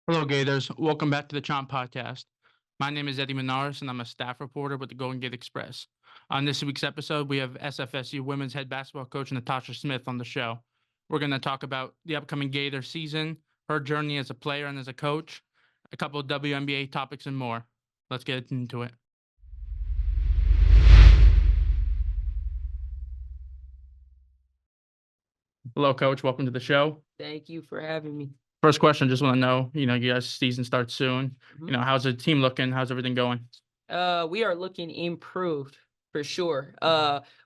Hello, Gators. Welcome back to the Chomp podcast. My name is Eddie Monares, and I'm a staff reporter with the Golden Gate Express. On this week's episode, we have SFSU women's head basketball coach Natasha Smith on the show. We're going to talk about the upcoming Gator season, her journey as a player and as a coach, a couple of WNBA topics, and more. Let's get into it. Hello, Coach. Welcome to the show. Thank you for having me. First question, just want to know, you guys' season starts soon. Mhm. How's the team looking? How's everything going? We are looking improved for sure.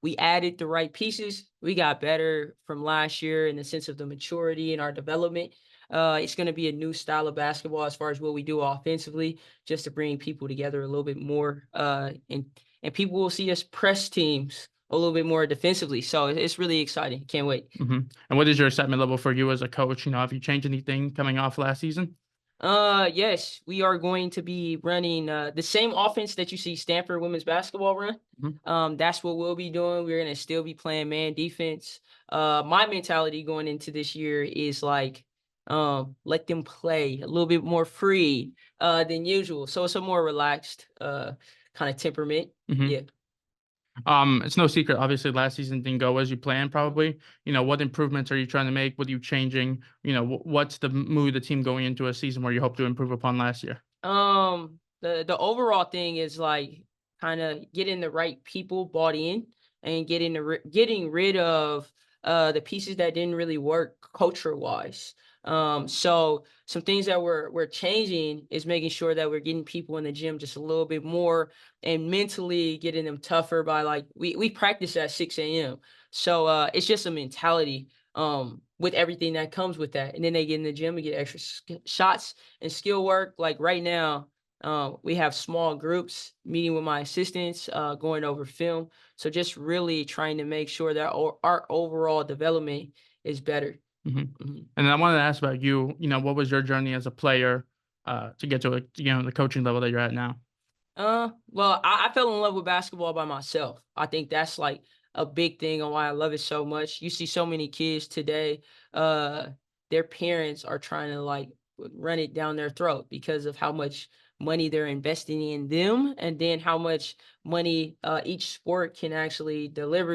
We added the right pieces. We got better from last year in the sense of the maturity and our development. It's going to be a new style of basketball as far as what we do offensively, just to bring people together a little bit more. And people will see us press teams a little bit more defensively. So it's really exciting. Can't wait. And what is your excitement level for you as a coach? Have you changed anything coming off last season? Yes, we are going to be running the same offense that you see Stanford women's basketball run. Mhm. That's what we'll be doing. We're gonna still be playing man defense. My mentality going into this year is like, let them play a little bit more free than usual. So it's a more relaxed kind of temperament. Mhm. Yeah. It's no secret, obviously, last season didn't go as you planned, probably. What improvements are you trying to make? What are you changing? What's the mood of the team going into a season where you hope to improve upon last year? The overall thing is like kind of getting the right people bought in and getting rid of the pieces that didn't really work culture wise. So some things that we're changing is making sure that we're getting people in the gym just a little bit more and mentally getting them tougher by like we practice at 6 a.m. So it's just a mentality with everything that comes with that. And then they get in the gym and get extra shots and skill work. Like right now, we have small groups meeting with my assistants, going over film. So just really trying to make sure that our overall development is better. Mhm. Mhm. And then I wanted to ask about you. What was your journey as a player to get to the coaching level that you're at now? Well, I fell in love with basketball by myself. I think that's like a big thing on why I love it so much. You see so many kids today, uh, their parents are trying to like run it down their throat because of how much money they're investing in them and then how much money each sport can actually deliver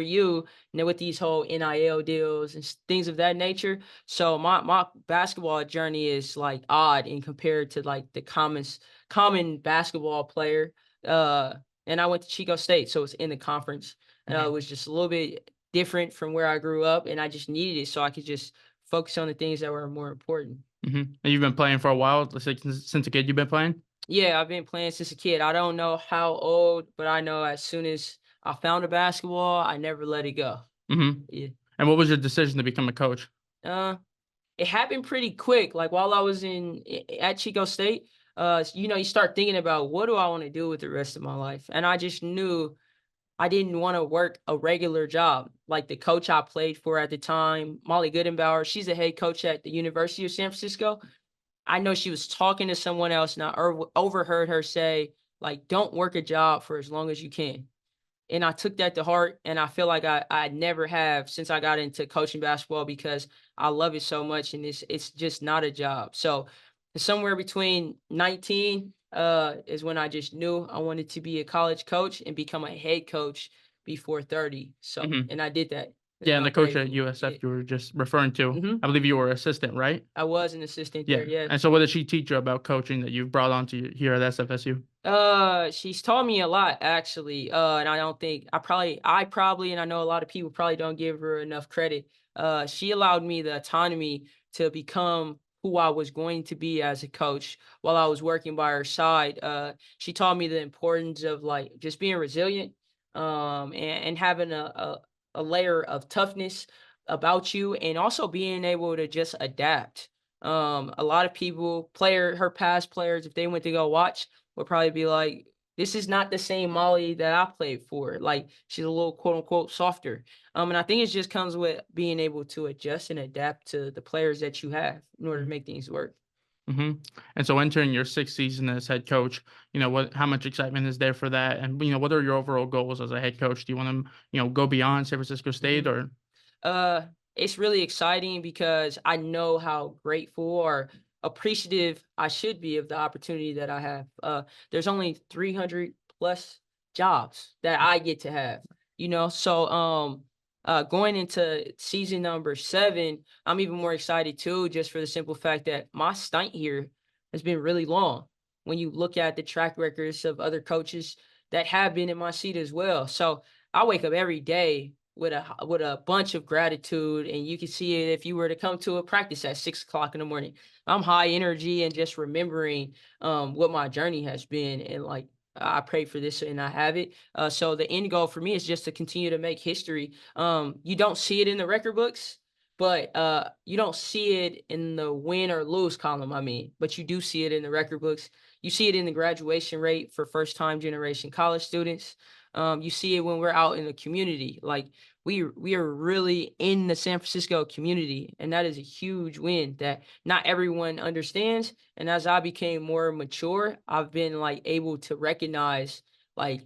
with these whole NIL deals and things of that nature. So my basketball journey is like odd in compared to like the common basketball player. uh, and I went to Chico State, so it's in the conference. It Mhm. was just a little bit different from where I grew up, and I just needed it so I could just focus on the things that were more important. And you've been playing for a while. Let's say since a kid, you've been playing. Yeah, I've been playing since a kid. I don't know how old, but I know as soon as I found a basketball, I never let it go. hmm Yeah. And what was your decision to become a coach? Uh, it happened pretty quick. Like while I was at Chico State, you start thinking about what do I want to do with the rest of my life, and I just knew I didn't want to work a regular job. Like the coach I played for at the time, Molly Goodenbauer, she's a head coach at the University of San Francisco. I know she was talking to someone else, and I overheard her say, like, don't work a job for as long as you can. And I took that to heart, and I feel like I never have since I got into coaching basketball because I love it so much, and it's just not a job. So somewhere between 19 is when I just knew I wanted to be a college coach and become a head coach before 30. So hmm and I did that. Yeah, And and the I'm coach at grateful. Yeah. USF you were just referring to, hmm I believe you were assistant, right? I was an assistant there. Yeah. Yes. And so, what did she teach you about coaching that you've brought on to here at SFSU? She's taught me a lot actually. And I don't think I probably, and I know a lot of people probably don't give her enough credit. She allowed me the autonomy to become who I was going to be as a coach while I was working by her side. She taught me the importance of like just being resilient, and having a layer of toughness about you, and also being able to just adapt. A lot of people, her past players, if they went to go watch, would probably be like, "This is not the same Molly that I played for." Like she's a little quote unquote softer. And I think it just comes with being able to adjust and adapt to the players that you have in order to make things work. hmm And so, entering your sixth season as head coach, how much excitement is there for that? And what are your overall goals as a head coach? Do you want to, go beyond San Francisco State, Mhm. or? Uh, it's really exciting because I know how grateful or appreciative I should be of the opportunity that I have. There's only 300 plus jobs that I get to have, So going into season number 7, I'm even more excited too, just for the simple fact that my stint here has been really long. When you look at the track records of other coaches that have been in my seat as well. So I wake up every day with a bunch of gratitude, and you can see it if you were to come to a practice at 6 o'clock in the morning. I'm high energy and just remembering what my journey has been, and like I pray for this and I have it. So the end goal for me is just to continue to make history. You don't see it in the record books, but you don't see it in the win or lose column. I mean, but you do see it in the record books. You see it in the graduation rate for first time generation college students. You see it when we're out in the community. Like we are really in the San Francisco community, and that is a huge win that not everyone understands. And as I became more mature, I've been like able to recognize like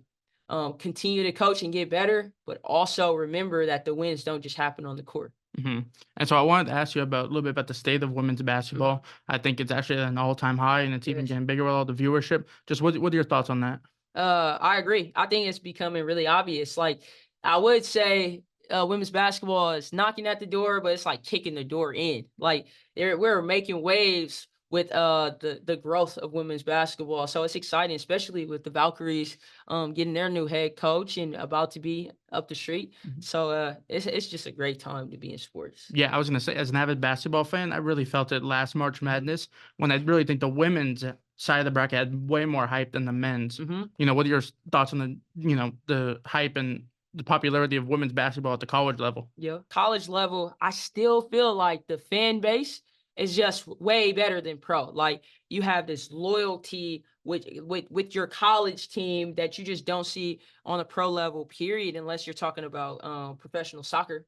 continue to coach and get better, but also remember that the wins don't just happen on the court. And so I wanted to ask you about a little bit about the state of women's basketball. I think it's actually at an all-time high, and it's even Yes. getting bigger with all the viewership. Just what are your thoughts on that? I agree. I think it's becoming really obvious. Like I would say, women's basketball is knocking at the door, but it's like kicking the door in. Like we're making waves with the growth of women's basketball. So it's exciting, especially with the Valkyries getting their new head coach and about to be up the street. Mhm. So it's just a great time to be in sports. Yeah, I was gonna say, as an avid basketball fan, I really felt it last March Madness when I really think the women's side of the bracket had way more hype than the men's. Hmm. What are your thoughts on the hype and the popularity of women's basketball at the college level? Yeah, college level, I still feel like the fan base is just way better than pro. Like you have this loyalty with your college team that you just don't see on a pro level, period, unless you're talking about professional soccer.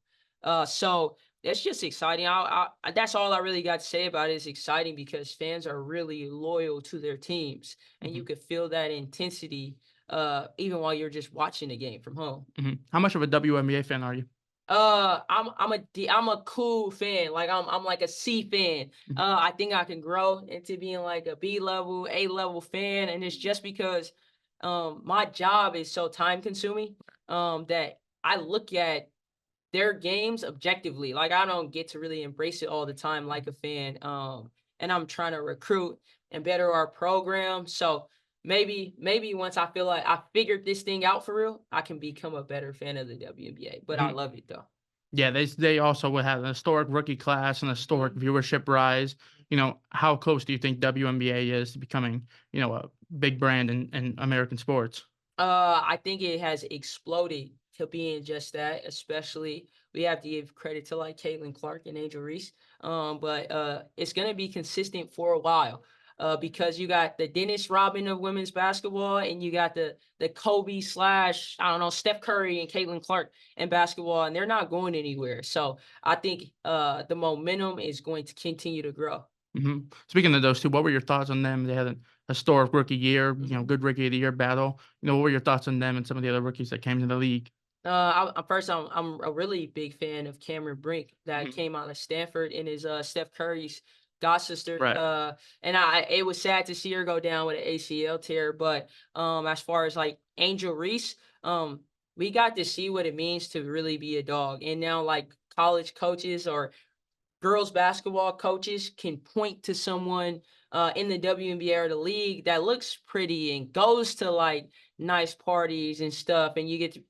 So it's just exciting. That's all I really got to say about it. It's exciting because fans are really loyal to their teams, and you Mhm, could feel that intensity even while you're just watching the game from home. mhm. How much of a WNBA fan are you? I'm a cool fan. Like I'm like a C fan. Mhm, I think I can grow into being like a B level, A level fan, and it's just because my job is so time consuming that I look at their games objectively. Like I don't get to really embrace it all the time like a fan. And I'm trying to recruit and better our program. So maybe once I feel like I figured this thing out for real, I can become a better fan of the WNBA. But I mhm. love it though. Yeah, they also would have an historic rookie class and a historic Mhm. viewership rise. How close do you think WNBA is to becoming, a big brand in American sports? I think it has exploded to being just that. Especially, we have to give credit to like Caitlin Clark and Angel Reese. But it's gonna be consistent for a while. Because you got the Dennis Rodman of women's basketball, and you got the Kobe slash I don't know Steph Curry and Caitlin Clark in basketball, and they're not going anywhere. So I think the momentum is going to continue to grow. Speaking of those two, what were your thoughts on them? They had a historic rookie year, Mhm. good rookie of the year battle. What were your thoughts on them and some of the other rookies that came to the league? I'm a really big fan of Cameron Brink that Mhm. came out of Stanford and is Steph Curry's god sister. Right. And it was sad to see her go down with an ACL tear. But as far as like Angel Reese, we got to see what it means to really be a dog. And now like college coaches or girls basketball coaches can point to someone in the WNBA or the league that looks pretty and goes to like nice parties and stuff, and you get to,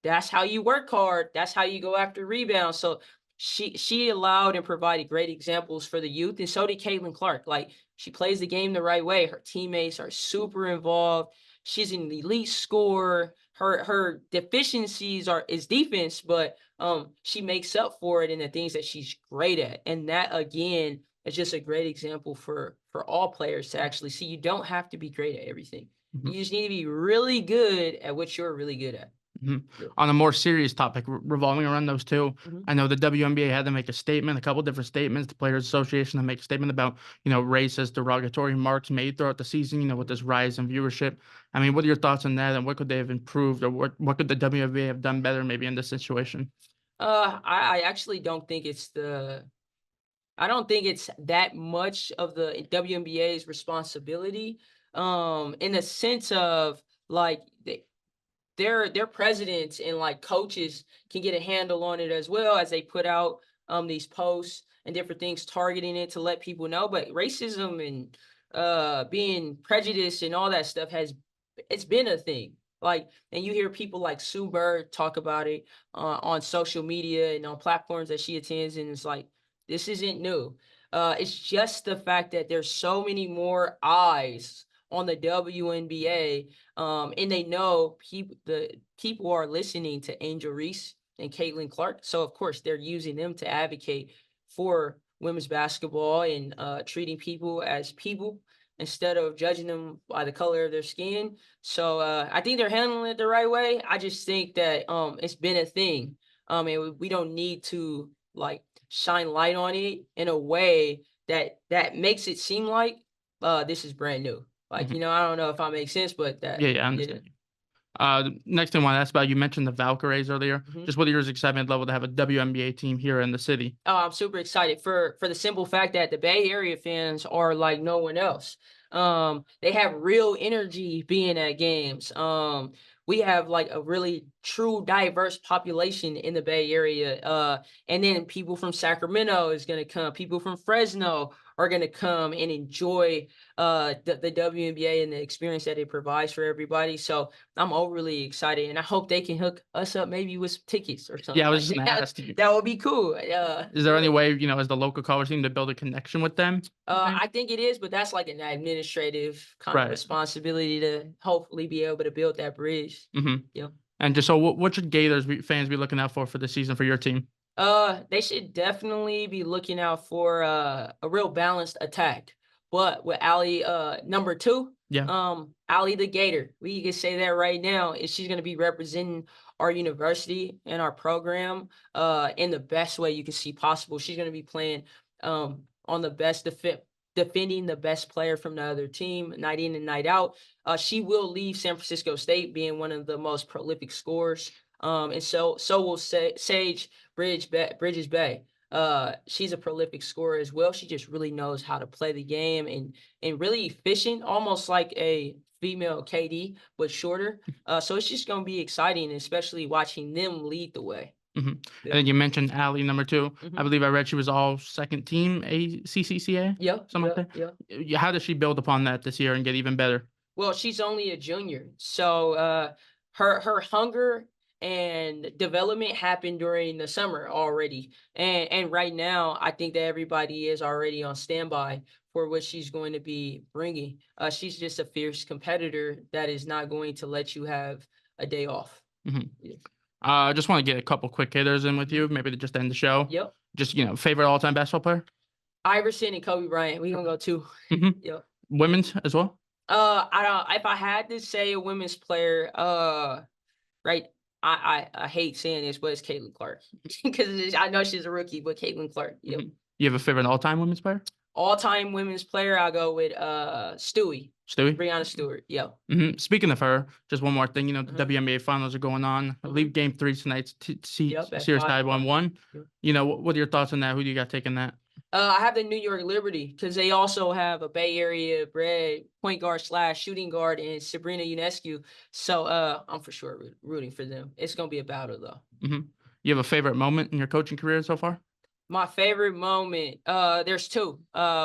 that's how you work hard. That's how you go after rebounds. So she allowed and provided great examples for the youth, and so did Caitlin Clark. Like she plays the game the right way. Her teammates are super involved. She's an elite scorer. Her deficiencies are is defense, but she makes up for it in the things that she's great at. And that again is just a great example for all players to actually see you don't have to be great at everything. Mhm. You just need to be really good at what you're really good at. Mhm. Yeah. On a more serious topic, revolving around those two, Mhm. I know the WNBA had to make a statement, a couple different statements. The Players Association to make a statement about, racist, derogatory remarks made throughout the season, with this rise in viewership. I mean, what are your thoughts on that, and what could they have improved, or what could the WNBA have done better maybe in this situation? I actually don't think it's I don't think it's that much of the WNBA's responsibility, in the sense of like their presidents and like coaches can get a handle on it as well as they put out these posts and different things targeting it to let people know. But racism and being prejudiced and all that stuff it's been a thing. Like, and you hear people like Sue Bird talk about it on social media and on platforms that she attends, and it's like this isn't new. It's just the fact that there's so many more eyes on the WNBA, and they know the people are listening to Angel Reese and Caitlin Clark. So of course they're using them to advocate for women's basketball and treating people as people instead of judging them by the color of their skin. So I think they're handling it the right way. I just think that it's been a thing. And we don't need to like shine light on it in a way that makes it seem like this is brand new. Like, Mhm. I don't know if I make sense, but that Yeah, I yeah. understand. The next thing I want to ask about, you mentioned the Valkyries earlier. Mhm. Just what are your excitement level to have a WNBA team here in the city? Oh, I'm super excited for the simple fact that the Bay Area fans are like no one else. They have real energy being at games. We have like a really true diverse population in the Bay Area. And then people from Sacramento is gonna come, people from Fresno are gonna come and enjoy the WNBA and the experience that it provides for everybody. So I'm overly excited, and I hope they can hook us up maybe with some tickets or something Yeah, I was like just gonna that. ask you. That would be cool. Is there any way, as the local college team, to build a connection with them? You think? I think it is, but that's like an administrative kind of Right. responsibility to hopefully be able to build that bridge. Hmm. Yeah. And just so, what should fans be looking out for the season for your team? They should definitely be looking out for a real balanced attack. But with Allie, number two, Yeah. Allie the Gator, we can say that right now, is she's gonna be representing our university and our program in the best way you can see possible. She's gonna be playing on the best defending the best player from the other team night in and night out. She will leave San Francisco State being one of the most prolific scorers. And so will Sage Bridges Bay. She's a prolific scorer as well. She just really knows how to play the game and really efficient, almost like a female KD, but shorter. So it's just gonna be exciting, especially watching them lead the way. Hmm. And Yeah. then you mentioned Allie, number 2. I Mhm. believe I read she was all second team ACCCA, Yeah, something like yeah, that. yeah. How does she build upon that this year and get even better? Well, she's only a junior, so her hunger and development happened during the summer already, and right now I think that everybody is already on standby for what she's going to be bringing. She's just a fierce competitor that is not going to let you have a day off. Hmm. Yeah. I just want to get a couple quick hitters in with Mhm. you, maybe to just end the show. Yep. Just favorite all time basketball player. Iverson and Kobe Bryant. We gonna go two. Hmm. Yep. Women's as well. I don't. If I had to say a women's player, right. I hate saying this, but it's Caitlin Clark because I know she's a rookie, but Caitlin Clark. Yep. Hmm. You have a favorite all time women's player? All-time women's player, I'll go with Stewie. Stewie. Breonna Stewart. Yep. Hmm. Speaking of her, just one more thing. The Mhm. WNBA finals are going on. I believe Game 3 tonight's Yep. At series 5 tied o'clock. 1-1. Yep. What are your thoughts on that? Who do you got taking that? I have the New York Liberty because they also have a Bay Area bred point guard / shooting guard in Sabrina Ionescu. So I'm for sure rooting for them. It's gonna be a battle though. Hmm. You have a favorite moment in your coaching career so far? My favorite moment, there's two.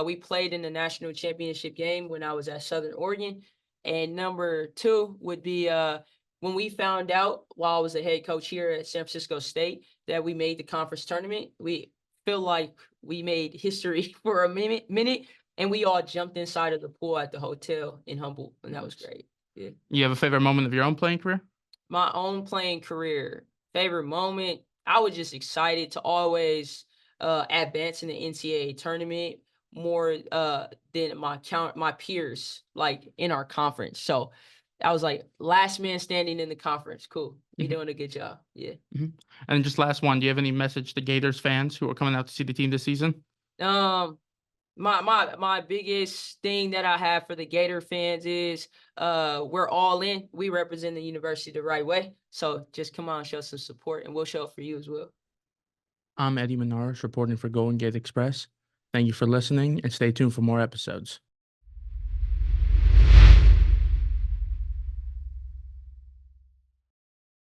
We played in the national championship game when I was at Southern Oregon. And number two would be when we found out while I was the head coach here at San Francisco State that we made the conference tournament. We feel like we made history for a minute, and we all jumped inside of the pool at the hotel in Humboldt, and that was great. Yeah. You have a favorite moment of your own playing career? My own playing career, favorite moment, I was just excited to always advance in the NCAA tournament more than my peers like in our conference. So I was like last man standing in the conference. Cool. You're Mhm. doing a good job. Yeah. Mhm. And just last one, do you have any message to Gators fans who are coming out to see the team this season? Um my biggest thing that I have for the Gator fans is we're all in. We represent the university the right way. So just come on, show some support and we'll show it for you as well. I'm Eddie Monares reporting for Golden Gate Express. Thank you for listening and stay tuned for more episodes.